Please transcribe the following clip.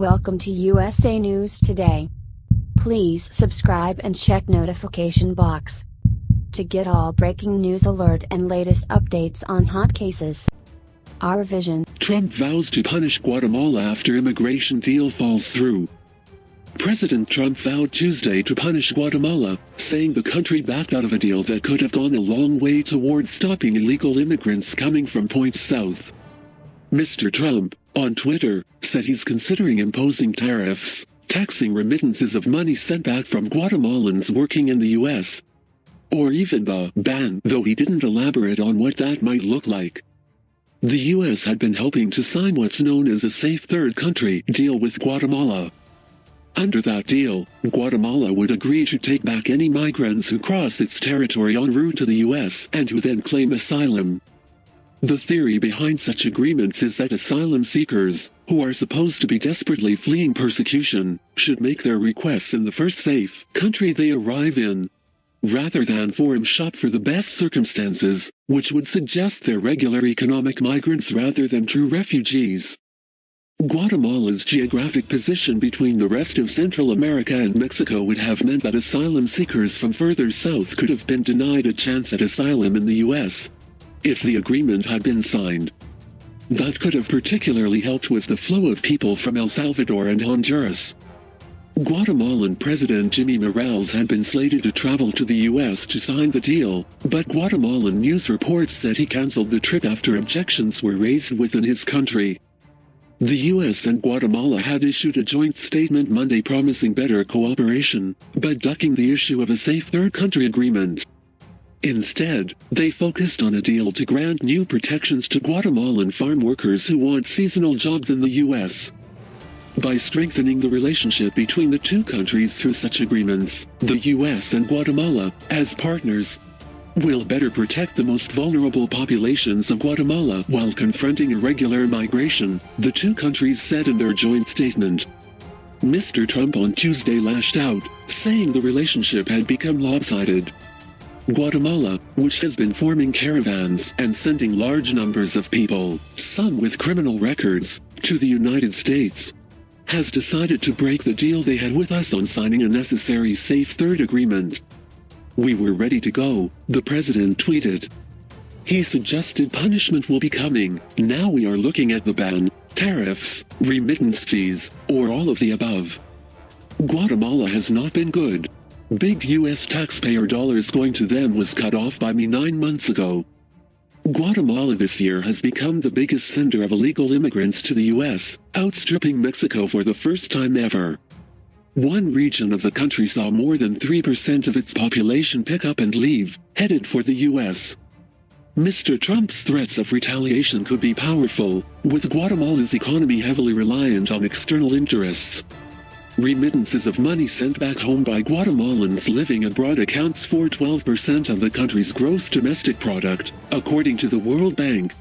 Welcome to USA News Today. Please subscribe and check notification box to get all breaking news alert and latest updates on hot cases. Our vision. Trump vows to punish Guatemala after immigration deal falls through. President Trump vowed Tuesday to punish Guatemala, saying the country backed out of a deal that could have gone a long way towards stopping illegal immigrants coming from points south. Mr. Trump, on Twitter, said he's considering imposing tariffs, taxing remittances of money sent back from Guatemalans working in the U.S., or even the ban, though he didn't elaborate on what that might look like. The U.S. had been hoping to sign what's known as a safe third country deal with Guatemala. Under that deal, Guatemala would agree to take back any migrants who cross its territory en route to the U.S. and who then claim asylum. The theory behind such agreements is that asylum seekers, who are supposed to be desperately fleeing persecution, should make their requests in the first safe country they arrive in, rather than forum shop for the best circumstances, which would suggest they're regular economic migrants rather than true refugees. Guatemala's geographic position between the rest of Central America and Mexico would have meant that asylum seekers from further south could have been denied a chance at asylum in the U.S. if the agreement had been signed. That could have particularly helped with the flow of people from El Salvador and Honduras. Guatemalan President Jimmy Morales had been slated to travel to the U.S. to sign the deal, but Guatemalan news reports said he canceled the trip after objections were raised within his country. The U.S. and Guatemala had issued a joint statement Monday promising better cooperation, but ducking the issue of a safe third country agreement. Instead, they focused on a deal to grant new protections to Guatemalan farm workers who want seasonal jobs in the U.S. By strengthening the relationship between the two countries through such agreements, the U.S. and Guatemala, as partners, will better protect the most vulnerable populations of Guatemala while confronting irregular migration, the two countries said in their joint statement. Mr. Trump on Tuesday lashed out, saying the relationship had become lopsided. Guatemala, which has been forming caravans and sending large numbers of people, some with criminal records, to the United States, has decided to break the deal they had with us on signing a necessary safe third agreement. We were ready to go, the president tweeted. He suggested punishment will be coming. Now we are looking at the ban, tariffs, remittance fees, or all of the above. Guatemala has not been good. Big U.S. taxpayer dollars going to them was cut off by me 9 months ago. Guatemala this year has become the biggest sender of illegal immigrants to the U.S., outstripping Mexico for the first time ever. One region of the country saw more than 3% of its population pick up and leave, headed for the U.S. Mr. Trump's threats of retaliation could be powerful, with Guatemala's economy heavily reliant on external interests. Remittances of money sent back home by Guatemalans living abroad accounts for 12% of the country's gross domestic product, according to the World Bank,